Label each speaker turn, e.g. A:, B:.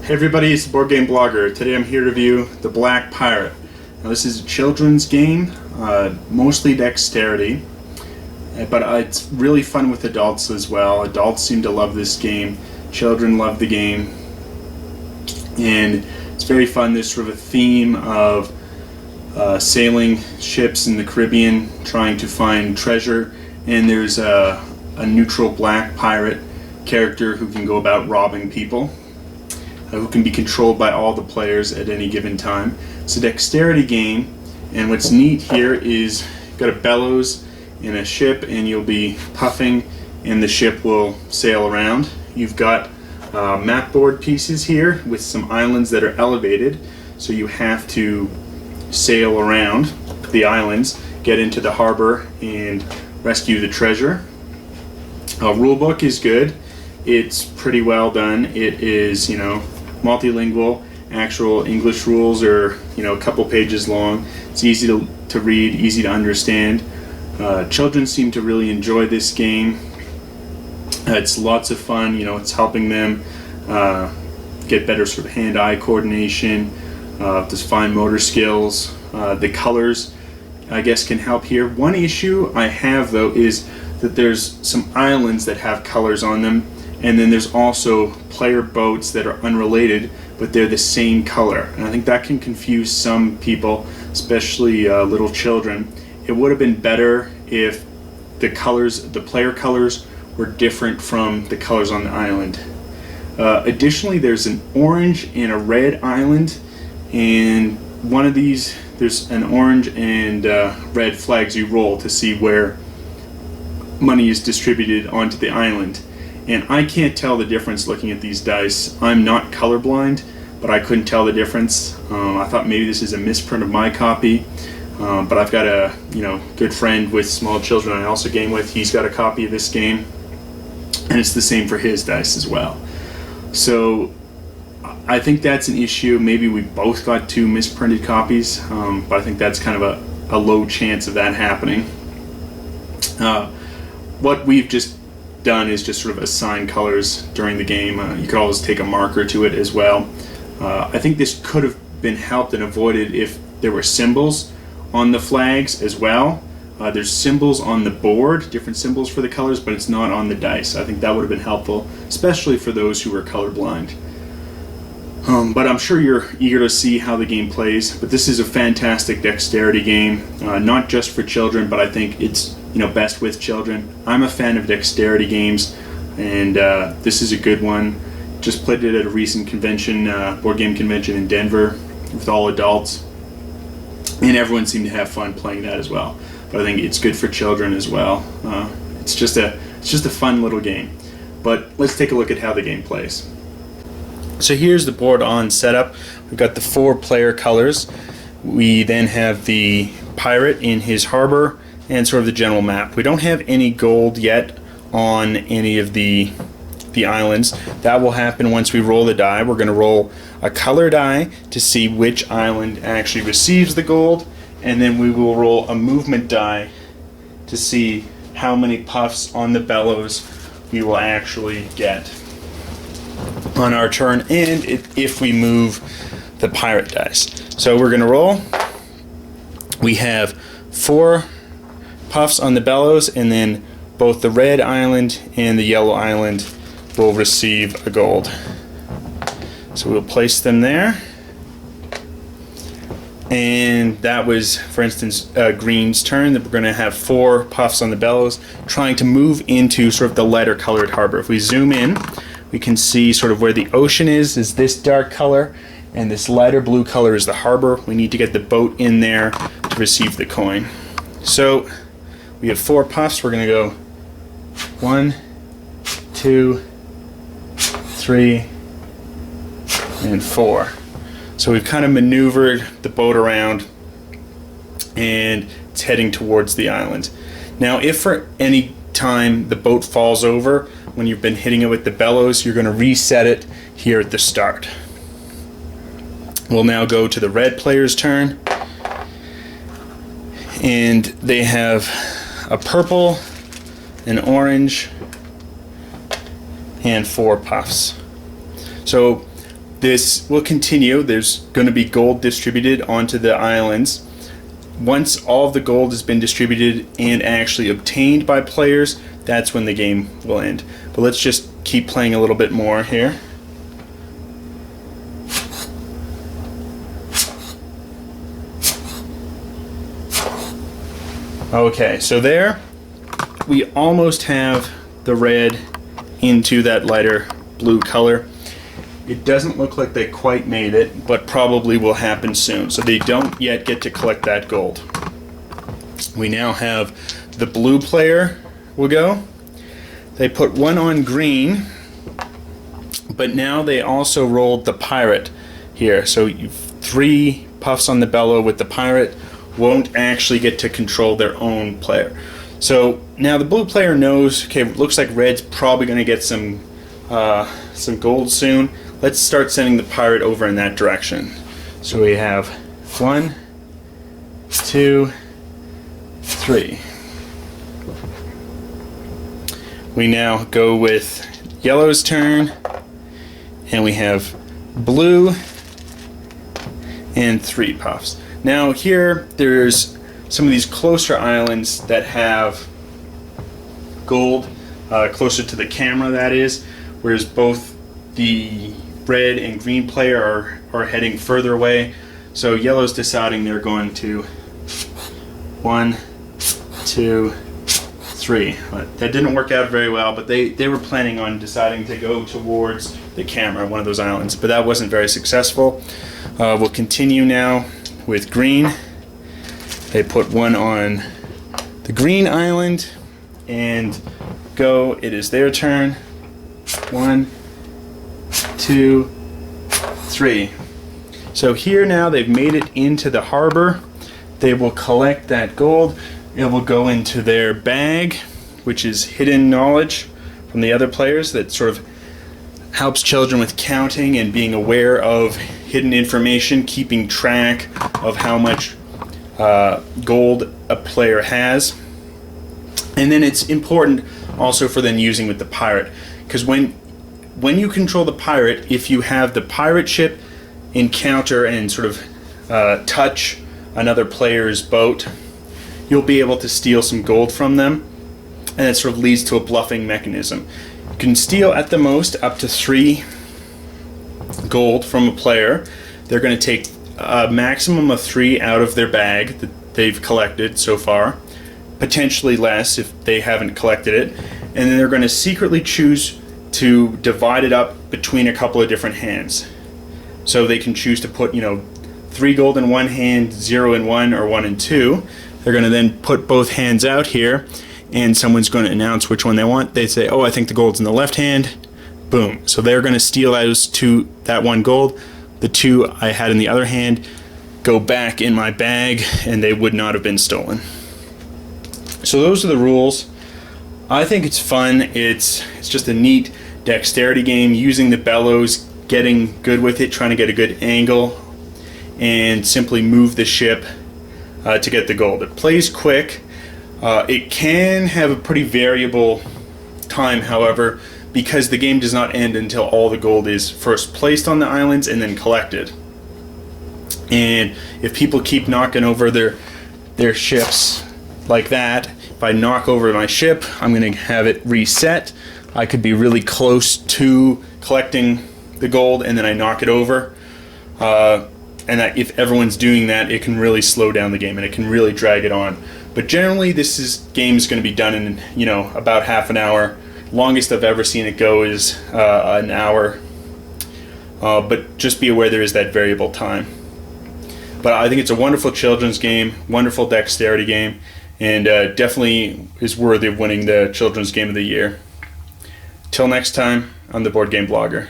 A: Hey everybody, it's the Board Game Blogger. Today I'm here to review The Black Pirate. Now this is a children's game, mostly dexterity, but it's really fun with adults as well. Adults seem to love this game, children love the game, and it's very fun. There's sort of a theme of sailing ships in the Caribbean, trying to find treasure, and there's a neutral black pirate character who can go about robbing people. Who can be controlled by all the players at any given time. It's a dexterity game, and what's neat here is you've got a bellows in a ship, and you'll be puffing, and the ship will sail around. You've got map board pieces here with some islands that are elevated, so you have to sail around the islands, get into the harbor, and rescue the treasure. Rulebook is good. It's pretty well done. It is, multilingual. Actual English rules are, a couple pages long. It's easy to read, easy to understand. Children seem to really enjoy this game. It's lots of fun. It's helping them get better sort of hand-eye coordination, just fine motor skills. The colors, I guess, can help here. One issue I have, though, is that there's some islands that have colors on them, and then there's also player boats that are unrelated, but they're the same color. And I think that can confuse some people, especially little children. It would have been better if the player colors, were different from the colors on the island. Additionally, there's an orange and a red island, and one of these, there's an orange and red flags you roll to see where money is distributed onto the island. And I can't tell the difference looking at these dice. I'm not colorblind, but I couldn't tell the difference. I thought maybe this is a misprint of my copy, but I've got a good friend with small children I also game with. He's got a copy of this game, and it's the same for his dice as well. So I think that's an issue. Maybe we both got two misprinted copies, but I think that's kind of a low chance of that happening. What we've just done is just sort of assign colors during the game. You could always take a marker to it as well. I think this could have been helped and avoided if there were symbols on the flags as well. There's symbols on the board, different symbols for the colors, but it's not on the dice. I think that would have been helpful, especially for those who are colorblind. But I'm sure you're eager to see how the game plays. But this is a fantastic dexterity game, not just for children, but I think it's best with children. I'm a fan of dexterity games, and this is a good one. Just played it at a recent convention, board game convention in Denver, with all adults, and everyone seemed to have fun playing that as well. But I think it's good for children as well. It's just a fun little game. But let's take a look at how the game plays. So here's the board on setup. We've got the 4 player colors. We then have the pirate in his harbor and sort of the general map. We don't have any gold yet on any of the islands. That will happen once we roll the die. We're going to roll a color die to see which island actually receives the gold, and then we will roll a movement die to see how many puffs on the bellows we will actually get on our turn, and if we move the pirate dice. So we're going to roll. We have 4 puffs on the bellows, and then both the red island and the yellow island will receive a gold. So we'll place them there. And that was, for instance, green's turn. That we're going to have 4 puffs on the bellows, trying to move into sort of the lighter colored harbor. If we zoom in, we can see sort of where the ocean is this dark color, and this lighter blue color is the harbor. We need to get the boat in there to receive the coin. So we have 4 puffs. We're going to go 1, 2, 3, and 4. So we've kind of maneuvered the boat around, and it's heading towards the island. Now, if for any time the boat falls over when you've been hitting it with the bellows, you're going to reset it here at the start. We'll now go to the red player's turn, and they have a purple, an orange, and 4 puffs. So this will continue. There's going to be gold distributed onto the islands. Once all of the gold has been distributed and actually obtained by players, that's when the game will end. But let's just keep playing a little bit more here. Okay, so there we almost have the red into that lighter blue color. It doesn't look like they quite made it, but probably will happen soon. So they don't yet get to collect that gold. We now have the blue player will go. They put one on green, but now they also rolled the pirate here. So 3 puffs on the bellow with the pirate won't actually get to control their own player. So now the blue player knows, okay, looks like red's probably going to get some gold soon. Let's start sending the pirate over in that direction. So we have 1, 2, 3. We now go with yellow's turn, and we have blue and 3 puffs. Now here there's some of these closer islands that have gold, closer to the camera that is, whereas both the red and green player are heading further away. So yellow's deciding they're going to 1, 2, 3. But that didn't work out very well, but they were planning on deciding to go towards the camera, one of those islands, but that wasn't very successful. We'll continue now with green. They put one on the green island and go. It is their turn. 1, 2, 3. So here now they've made it into the harbor. They will collect that gold. It will go into their bag, which is hidden knowledge from the other players that sort of helps children with counting and being aware of hidden information, keeping track of how much gold a player has. And then it's important also for them using with the pirate, because when you control the pirate, if you have the pirate ship encounter and sort of touch another player's boat, you'll be able to steal some gold from them, and it sort of leads to a bluffing mechanism. You can steal at the most up to 3 gold from a player. They're going to take a maximum of 3 out of their bag that they've collected so far, potentially less if they haven't collected it, and then they're going to secretly choose to divide it up between a couple of different hands. So they can choose to put, 3 gold in one hand, 0 in one, or 1 in 2. They're going to then put both hands out here, and someone's going to announce which one they want. They say, oh, I think the gold's in the left hand. Boom. So they're going to steal that 1 gold. The 2 I had in the other hand go back in my bag, and they would not have been stolen. So those are the rules. I think it's fun. It's just a neat dexterity game, using the bellows, getting good with it, trying to get a good angle, and simply move the ship to get the gold. It plays quick. It can have a pretty variable time, however, because the game does not end until all the gold is first placed on the islands and then collected. And if people keep knocking over their ships like that, if I knock over my ship, I'm going to have it reset. I could be really close to collecting the gold and then I knock it over. And that if everyone's doing that, it can really slow down the game and it can really drag it on. But generally, game is going to be done in about half an hour. Longest I've ever seen it go is an hour. But just be aware there is that variable time. But I think it's a wonderful children's game, wonderful dexterity game, and definitely is worthy of winning the Children's Game of the Year. Till next time, I'm the Board Game Blogger.